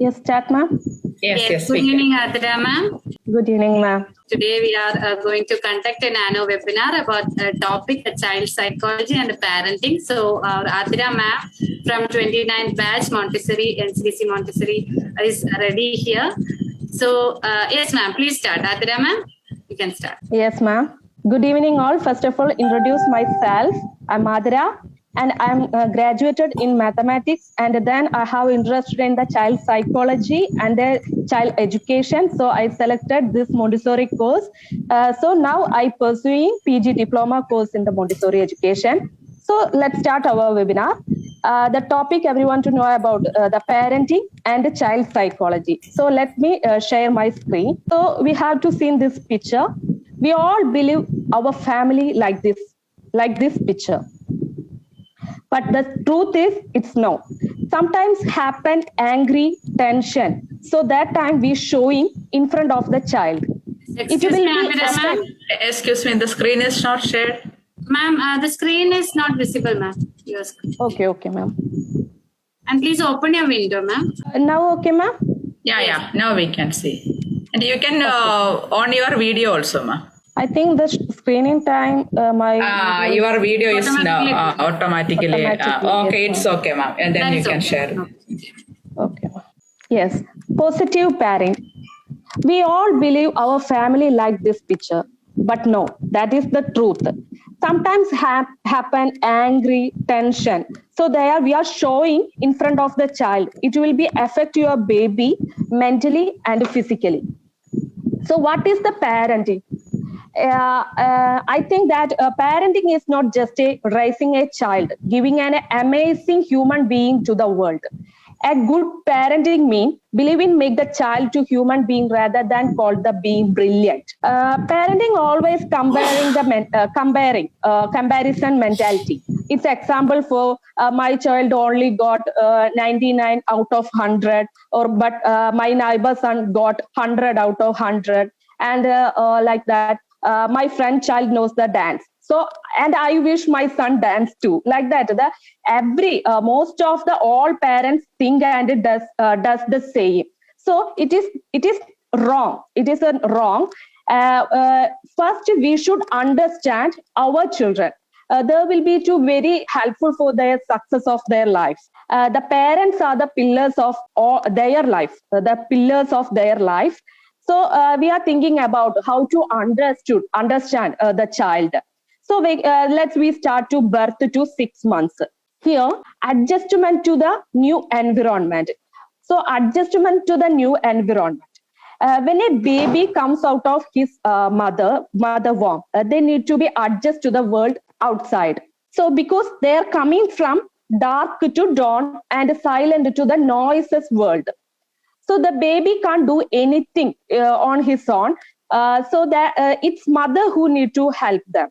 Yes, start, ma'am. Yes. Good evening, Athira, ma'am. Good evening, ma'am. Today we are going to conduct a Nano webinar about a topic, child psychology and parenting. So, our Athira ma'am from 29th batch Montessori, NCDC Montessori is ready here. So, yes, ma'am, please start. Athira ma'am, you can start. Yes, ma'am. Good evening, all. First of all, introduce myself. I'm Athira, and I'm graduated in mathematics, and then I have interested in the child psychology and the child education. So I selected this Montessori course. So now I pursuing PG diploma course in the Montessori education. So let's start our webinar. The topic everyone to know about the parenting and the child psychology. So let me share my screen. So we have to see in this picture. We all believe our family like this picture. But the truth is, it's no. Sometimes happen angry, tension. So that time we showing in front of the child. Excuse me, the screen is not shared. Ma'am, the screen is not visible, ma'am. Okay, ma'am. And please open your window, ma'am. Now okay, ma'am? Yeah. Now we can see. And you can on your video also, ma'am. I think the screening time, your video is now automatically. Okay, yes, it's okay, ma'am. And then you can share. Okay. Yes. Positive parent. We all believe our family like this picture, but no, that is the truth. Sometimes happen angry, tension. So there we are showing in front of the child. It will be affect your baby mentally and physically. So what is the parenting? I think that parenting is not just raising a child, giving an amazing human being to the world. A good parenting means believing make the child to human being rather than called the being brilliant. Parenting always comparison mentality. It's example for my child only got 99 out of 100, but my neighbor son got 100 out of 100, and like that. My friend child knows the dance. So, and I wish my son dance too. Like that, most of the all parents think and does the same. So it is wrong. It is wrong. First, we should understand our children. They will be very helpful for their success of their life. The parents are the pillars of their life. The pillars of their life. So we are thinking about how to understand the child. So we start to birth to 6 months. Here, adjustment to the new environment. So adjustment to the new environment. When a baby comes out of his mother womb, they need to be adjusted to the world outside. So because they are coming from dark to dawn and silent to the noiseless world. So the baby can't do anything on his own. So that it's mother who need to help them.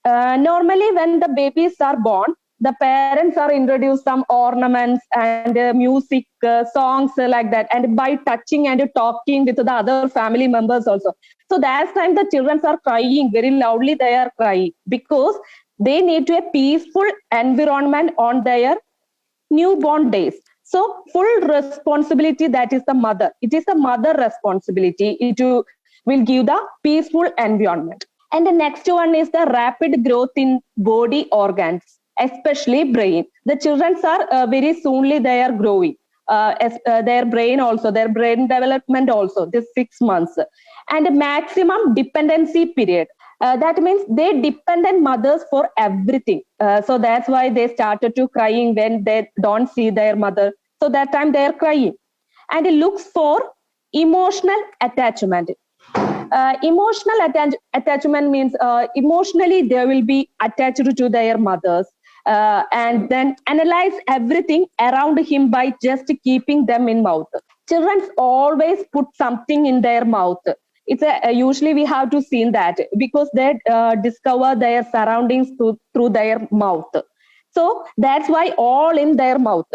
Normally, when the babies are born, the parents are introduced some ornaments and music, songs like that, and by touching and talking with the other family members also. So that time the children are crying very loudly. They are crying because they need a peaceful environment on their newborn days. So full responsibility, that is the mother. It is the mother responsibility. It will give the peaceful environment. And the next one is the rapid growth in body organs, especially brain. The children are very soonly they are growing. Their brain development also, this 6 months. And maximum dependency period. That means they depend on mothers for everything. So that's why they started to crying when they don't see their mother. So that time they are crying. And it looks for emotional attachment. Emotional attachment means emotionally they will be attached to their mothers. And then analyze everything around him by just keeping them in mouth. Children always put something in their mouth. It's usually we have to see that because they discover their surroundings through their mouth. So that's why all in their mouth.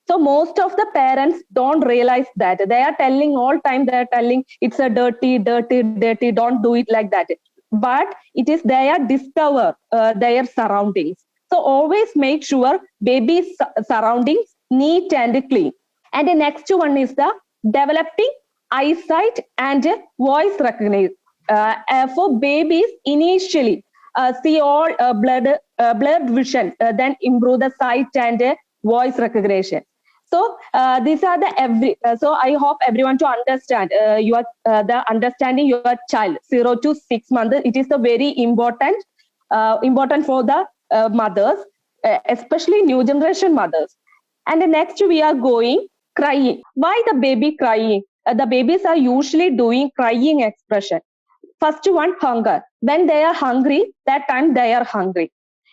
So most of the parents don't realize that. They are telling all time, they are telling it's a dirty, don't do it like that. But it is they discover their surroundings. So always make sure baby's surroundings neat and clean. And the next one is the developing eyesight and voice recognition. For babies, initially, see all blurred vision, then improve the sight and voice recognition. So these are the so I hope everyone to understand the understanding your child 0 to 6 months. It is a very important for the mothers, especially new generation mothers. And next we are going crying. Why the baby crying? The babies are usually doing crying expression. First one, hunger. When they are hungry, that time they are hungry.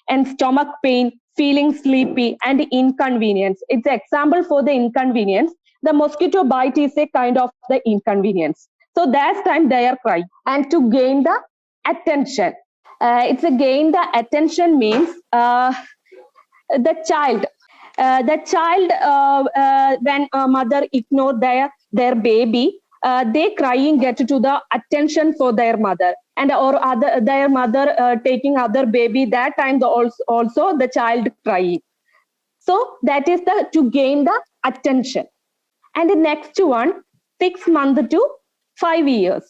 And stomach pain, feeling sleepy, and inconvenience. It's an example for the inconvenience. The mosquito bite is a kind of the inconvenience. So that's time they are crying. And to gain the attention. It's a gain the attention means the child when a mother ignore their baby, they crying get to the attention for their mother, and or their mother taking other baby, that time also the child crying. So that is to gain the attention. And the next one, 6 months to 5 years.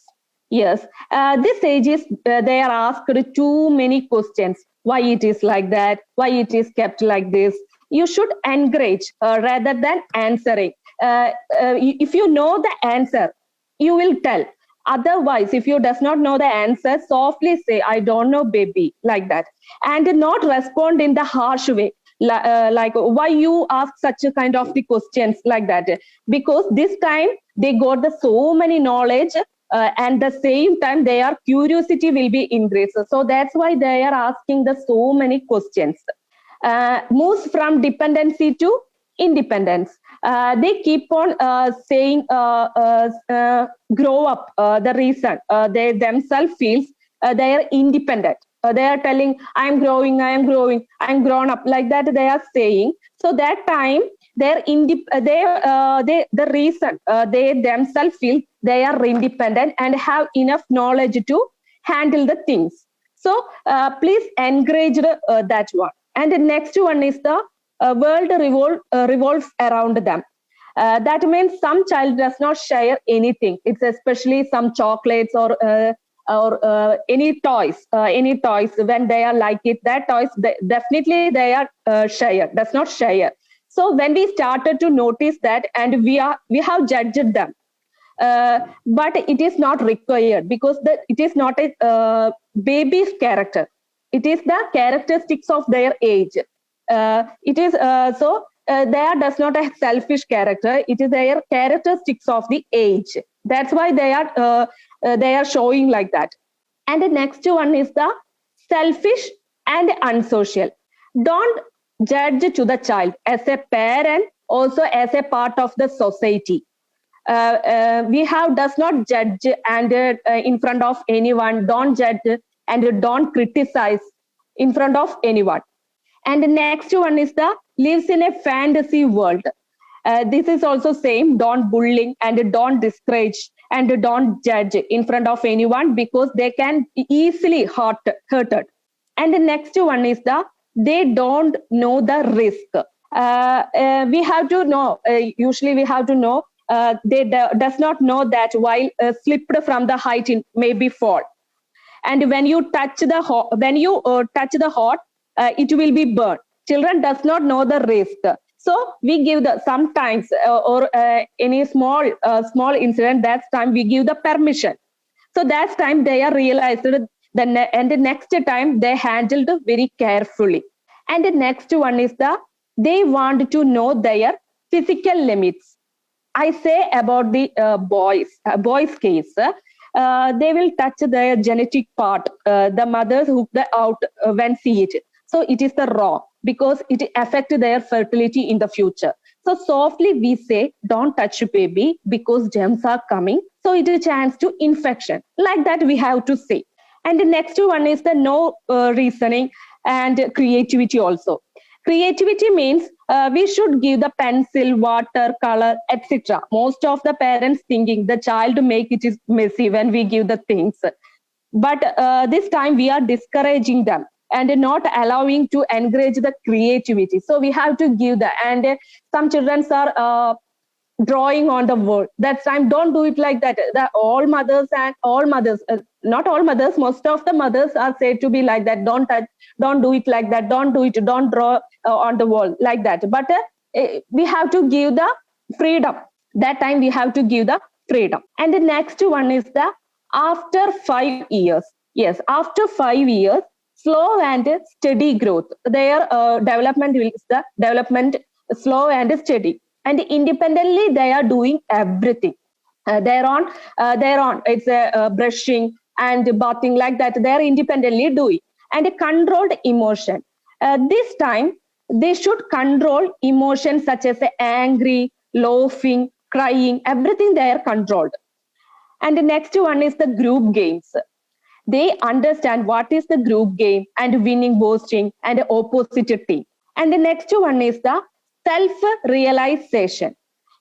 Yes, this age is they are asked too many questions. Why it is like that? Why it is kept like this? You should encourage rather than answering. If you know the answer, you will tell. Otherwise, if you does not know the answer, softly say, I don't know, baby, like that. And not respond in the harsh way. Like why you ask such a kind of the questions like that? Because this time they got the so many knowledge, and the same time their curiosity will be increased. So that's why they are asking the so many questions. Moves from dependency to independence. They keep on saying grow up. The reason they themselves feels they are independent. They are telling, I'm growing, I'm grown up, like that they are saying. So that time the reason they themselves feel they are independent and have enough knowledge to handle the things. So please encourage that one. And the next one is the world revolves around them. That means some child does not share anything. It's especially some chocolates or any toys. When they are like it, that toys definitely they are does not share. So when we started to notice that, and we have judged them, but it is not required, because it is not a baby's character. It is the characteristics of their age. It is there does not a selfish character. It is their characteristics of the age. That's why they are showing like that. And the next one is the selfish and unsocial. Don't judge to the child as a parent, also as a part of the society. We does not judge and in front of anyone. Don't judge and don't criticize in front of anyone. And the next one is the lives in a fantasy world. This is also same. Don't bullying and don't discourage and don't judge in front of anyone, because they can easily hurted. And the next one is they don't know the risk. We have to know. Usually we have to know. They does not know that while slipped from the height, it may be fall. And when you touch the hot, it will be burned. Children does not know the risk. So we give sometimes or any small incident, that's time we give the permission. So that's time they are realized and the next time they handled very carefully. And the next one is they want to know their physical limits. I say about the boys case, they will touch their genetic part. The mothers hook out when see it. So it is the wrong, because it affects their fertility in the future. So softly we say, don't touch baby, because germs are coming. So it is a chance to infection. Like that we have to say. And the next one is the no reasoning and creativity also. Creativity means we should give the pencil, water, color, etc. Most of the parents thinking the child make it is messy when we give the things. But this time we are discouraging them and not allowing to encourage the creativity. So we have to give that. And some children are drawing on the wall. That time, don't do it like that. All mothers, not all mothers, most of the mothers are said to be like that. Don't touch, don't do it like that. Don't do it. Don't draw on the wall like that. But we have to give the freedom. That time we have to give the freedom. And the next one is the after 5 years. Yes, after 5 years, slow and steady growth. Their development is the development slow and steady. And independently, they are doing everything. They're on. It's brushing and bathing like that. They are independently doing. And a controlled emotion. This time, they should control emotions such as angry, laughing, crying. Everything they are controlled. And the next one is the group games. They understand what is the group game and winning, boasting, and the opposite team. And the next one is the self-realization.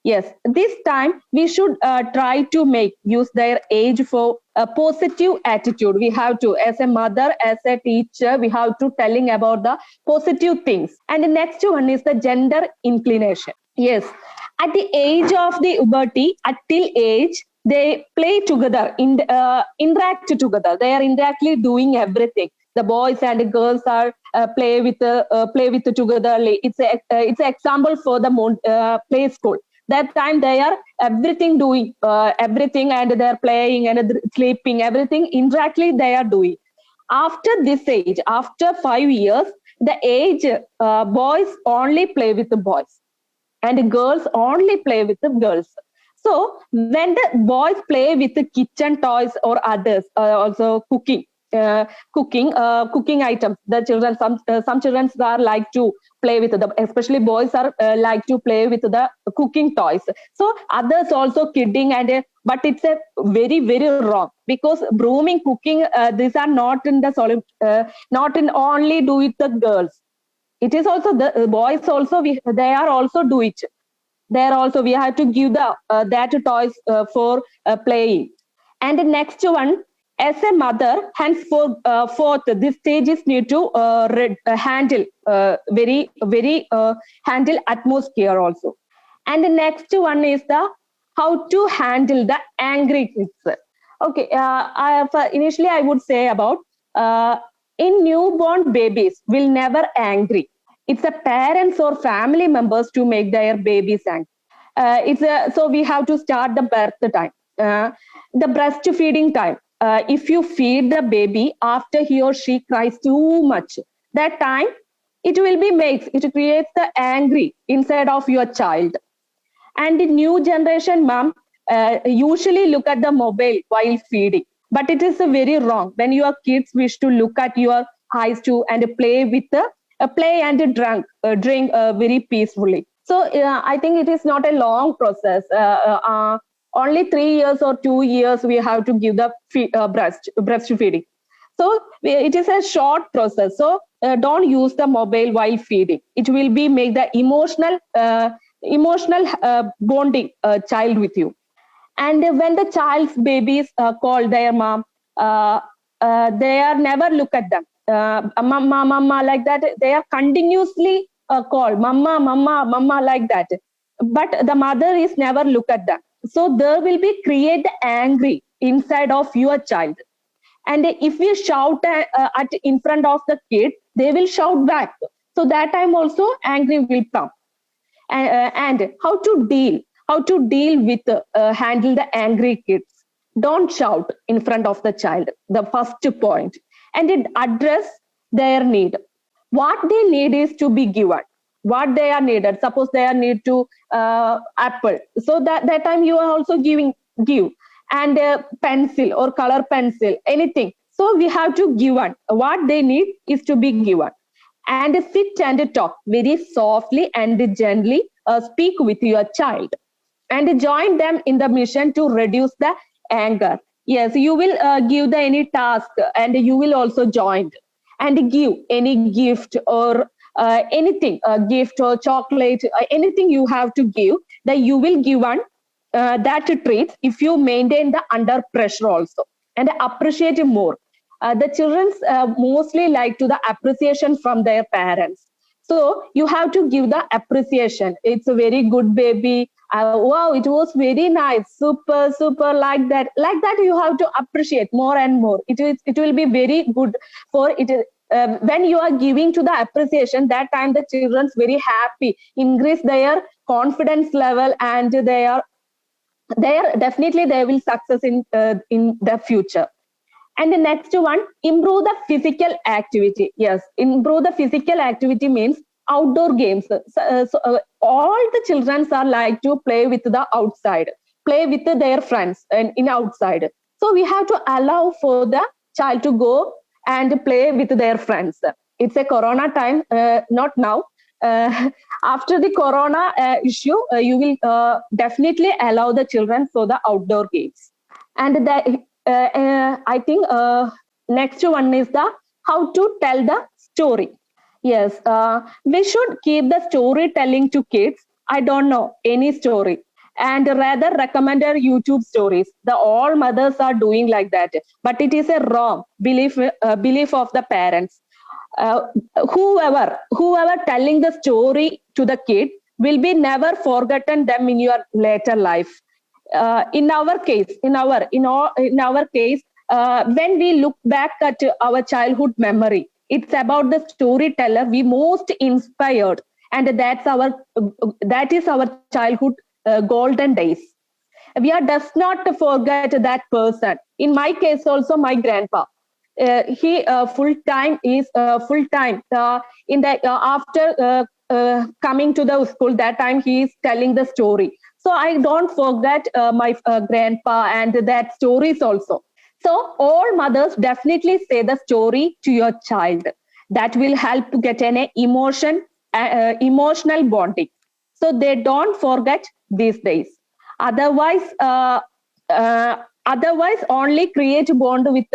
Yes, this time we should try to use their age for a positive attitude. We have to, as a mother, as a teacher, we have to telling about the positive things. And the next one is the gender inclination. Yes, at the age of the puberty, at till age, they play together, interact together. They are indirectly doing everything. The boys and the girls are play with together. It's an example for the play school. That time they are everything doing everything, and they are playing and sleeping. Everything indirectly they are doing. After this age, after 5 years, the age boys only play with the boys, and the girls only play with the girls. So when the boys play with the kitchen toys or others, also cooking items, the children, some children are like to play with them, especially boys are like to play with the cooking toys. So others also kidding, but it's a very, very wrong, because brooming, cooking, these are not in the not in only do it the girls. It is also the boys also, they are also do it. There also we have to give the that toys for playing. And the next one, as a mother, henceforth, this stage is need to handle very, very handle atmosphere also. And the next one is the how to handle the angry kids. Okay, initially I would say about in newborn babies will never angry. It's the parents or family members to make their babies angry. So we have to start the birth time, the breastfeeding time. If you feed the baby after he or she cries too much, that time it creates the angry inside of your child. And the new generation mom usually look at the mobile while feeding, but it is very wrong. When your kids wish to look at your eyes too and play with the play and drink very peacefully. So I think it is not a long process. Only 3 years or 2 years we have to give the breastfeeding. So it is a short process. So don't use the mobile while feeding. It will be make the emotional bonding child with you. And when the child's babies call their mom, they are never look at them. Mama, mama, like that. They are continuously call mama, mama, mama, like that. But the mother is never look at them. So there will be create angry inside of your child. And if you shout at in front of the kid, they will shout back. So that time also angry will come. And how to deal with handle the angry kids. Don't shout in front of the child. The first point. And it address their need. What they need is to be given. What they are needed. Suppose they are need to apple. So that time you are also give. And pencil or color pencil, anything. So we have to give one. What they need is to be given. And sit and talk very softly and gently. Speak with your child. And join them in the mission to reduce the anger. Yes, you will give any task, and you will also join and give any gift or anything, gift or chocolate, anything you have to give, that you will give one that treat if you maintain the under pressure also and appreciate more. The children mostly like to the appreciation from their parents. So you have to give the appreciation. It's a very good baby. Wow, it was very nice, super, super, like that. Like that, you have to appreciate more and more. It will be very good for it. When you are giving to the appreciation, that time the children's very happy, increase their confidence level, and they are definitely they will success in the future. And the next one, improve the physical activity. Yes, improve the physical activity means outdoor games. All the children are like to play with the outside, play with their friends and in outside. So we have to allow for the child to go and play with their friends. It's a Corona time, not now. After the Corona issue, you will definitely allow the children for the outdoor games. And I think next one is the how to tell the story. Yes, we should keep the storytelling to kids. I don't know any story, and rather recommend our YouTube stories. The all mothers are doing like that, but it is a wrong belief of the parents. Uh, whoever telling the story to the kid will be never forgotten them in your later life. In our case, in our case, when we look back at our childhood memory, it's about the storyteller we most inspired, and that is our childhood golden days. We are does not forget that person. In my case, also my grandpa. He full time in the after coming to the school. That time he is telling the story, so I don't forget my grandpa and that stories also. So all mothers definitely say the story to your child. That will help to get an emotional bonding. So they don't forget these days. Otherwise, otherwise only create bond with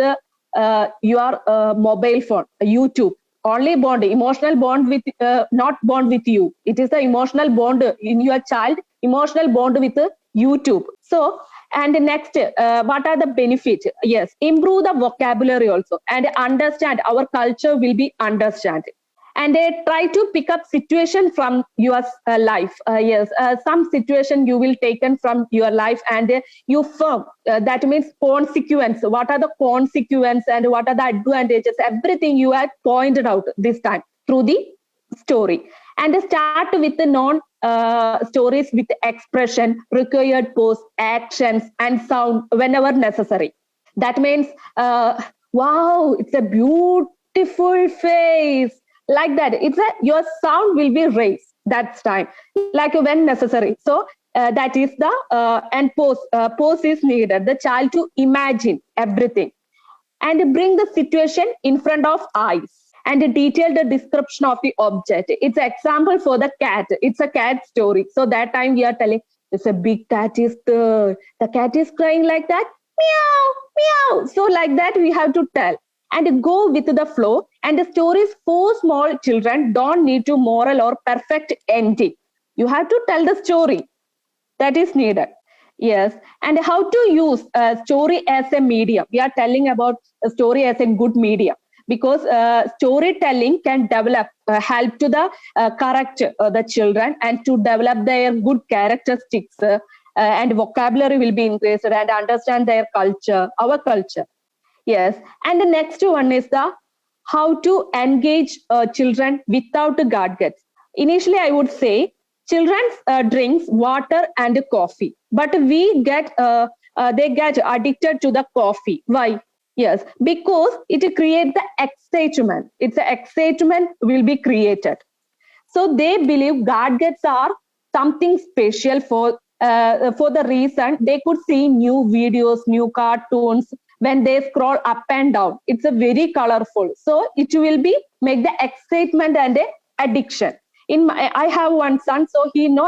your mobile phone, YouTube. Only bond, emotional bond with, not bond with you. It is the emotional bond in your child, emotional bond with YouTube. So, and next, what are the benefits? Yes, improve the vocabulary also, and understand our culture will be understand. And they try to pick up situation from your life. Yes, some situation you will taken from your life, and you firm. That means consequence. What are the consequence and what are the advantages? Everything you have pointed out this time through the story. And start with the non stories with expression, required pose, actions, and sound whenever necessary. That means, wow, it's a beautiful face. Like that, your sound will be raised. That's time, like when necessary. So that is the and pose is needed. The child to imagine everything and bring the situation in front of eyes and detail the description of the object. It's an example for the cat. It's a cat story. So that time we are telling, it's a big cat is there. The cat is crying like that. Meow, meow. So like that we have to tell and go with the flow. And the stories for small children don't need to moral or perfect ending. You have to tell the story that is needed. Yes, and how to use a story as a medium. We are telling about a story as a good medium, because storytelling can develop, help to the correct the children and to develop their good characteristics, and vocabulary will be increased and understand their culture, our culture. Yes, and the next one is the how to engage children without gadgets. Initially, I would say children drinks water and coffee, but they get addicted to the coffee. Why? Yes, because it creates the excitement. It's the excitement will be created. So they believe gadgets are something special for the reason they could see new videos, new cartoons. When they scroll up and down, it's a very colorful. So it will be make the excitement and the addiction. I have one son, so he know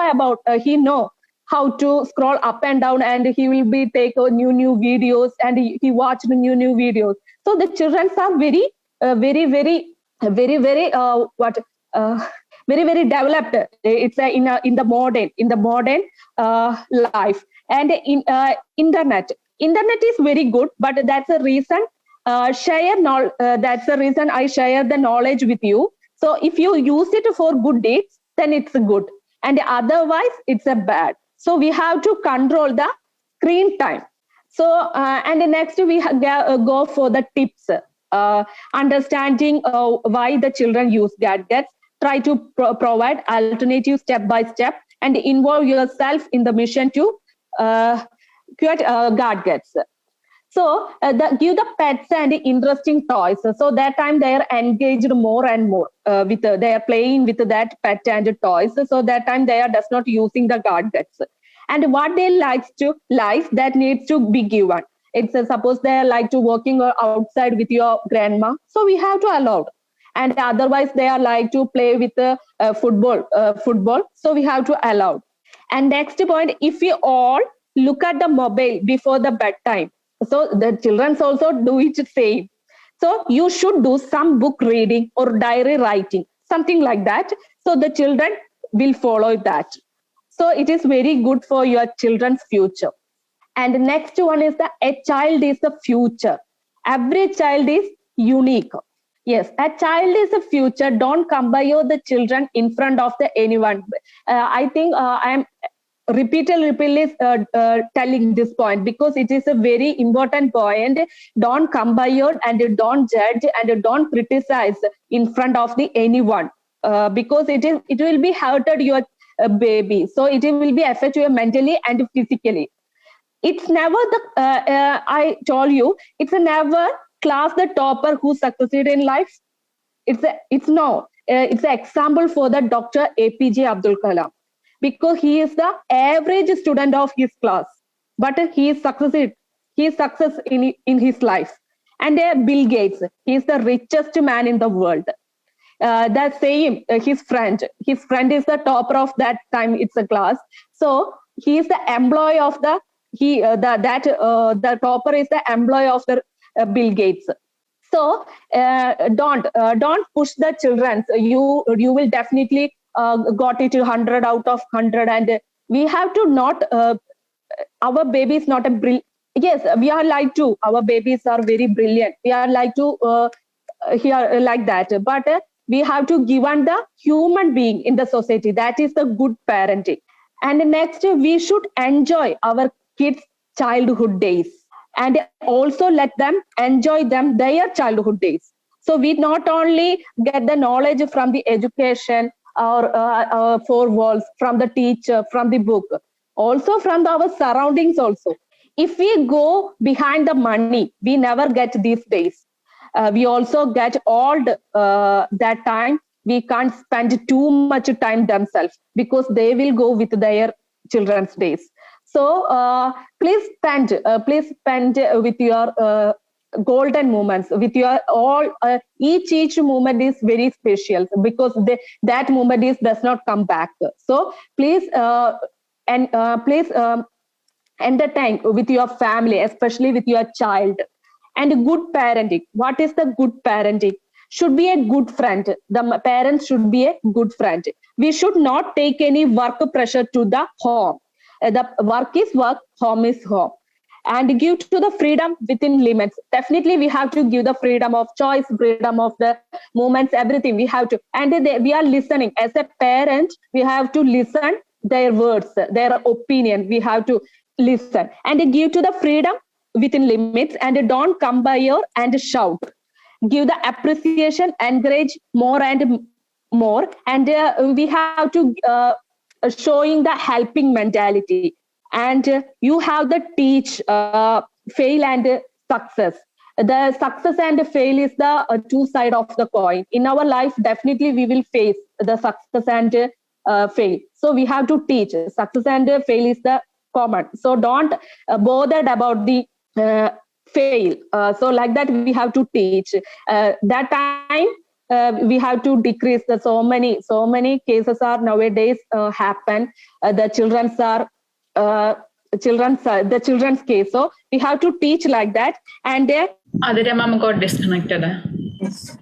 how to scroll up and down, and he will be take new videos, and he watch the new videos. So the children are very what very developed. It's in the modern life. And in internet is very good, but that's the reason that's the reason I share the knowledge with you. So if you use it for good deeds, then it's good, and otherwise it's a bad. So we have to control the screen time. So, and next we go for the tips, understanding why the children use gadgets, try to provide alternatives step by step, and involve yourself in the mission to create gadgets. So give the pets and interesting toys. So that time they are engaged more and more with they are playing with that pet and toys. So that time they are does not using the gadgets. And what they like that needs to be given. It's suppose they like to working outside with your grandma. So we have to allow. And otherwise they are like to play with football. So we have to allow. And next point, if we all look at the mobile before the bedtime, so the children also do it same. So you should do some book reading or diary writing, something like that. So the children will follow that. So it is very good for your children's future. And the next one is a child is the future. Every child is unique. Yes, a child is the future. Don't compare the children in front of anyone. I think I am repeatedly telling this point because it is a very important point. Don't compare and don't judge and don't criticize in front of anyone because it will be hurted your baby. So it will be affect you mentally and physically. It's never I told you, it's never class the topper who succeeded in life. It's an example for the Dr. APJ Abdul Kalam, because he is the average student of his class, but he is success in his life. And Bill Gates, he is the richest man in the world. The same, his friend is the topper of that time. It's a class. So he is the employee of the topper is the employee of the Bill Gates. So don't push the children. You will definitely got it 100 out of 100, and we have to not. Our baby is not a brilliant. Yes, we are like to. Our babies are very brilliant. We are like to here like that, but we have to give on the human being in the society. That is the good parenting. And next, we should enjoy our kids' childhood days and also let them enjoy their childhood days. So we not only get the knowledge from the education or four walls, from the teacher, from the book, also from our surroundings also. If we go behind the money, we never get these days. We also get old that time. We can't spend too much time themselves because they will go with their children's days. So please spend with your golden moments, with your all. Each moment is very special because that moment does not come back. So please entertain with your family, especially with your child. And good parenting. What is the good parenting? Should be a good friend. The parents should be a good friend. We should not take any work pressure to the home. The work is work, home is home. And give to the freedom within limits. Definitely we have to give the freedom of choice, freedom of the moments, everything we have to. And we are listening. As a parent, we have to listen their words, their opinion. We have to listen. And give to the freedom within limits, and don't compare and shout. Give the appreciation, encourage more and more, and we have to showing the helping mentality. And you have the teach fail and success. The success and fail is the two sides of the coin. In our life, definitely we will face the success and fail. So we have to teach. Success and fail is the common. So don't bother about the fail. So like that we have to teach. That time we have to decrease the so many cases are nowadays happen. The children's case. So we have to teach like that. And Athira ma'am got disconnected. Yes.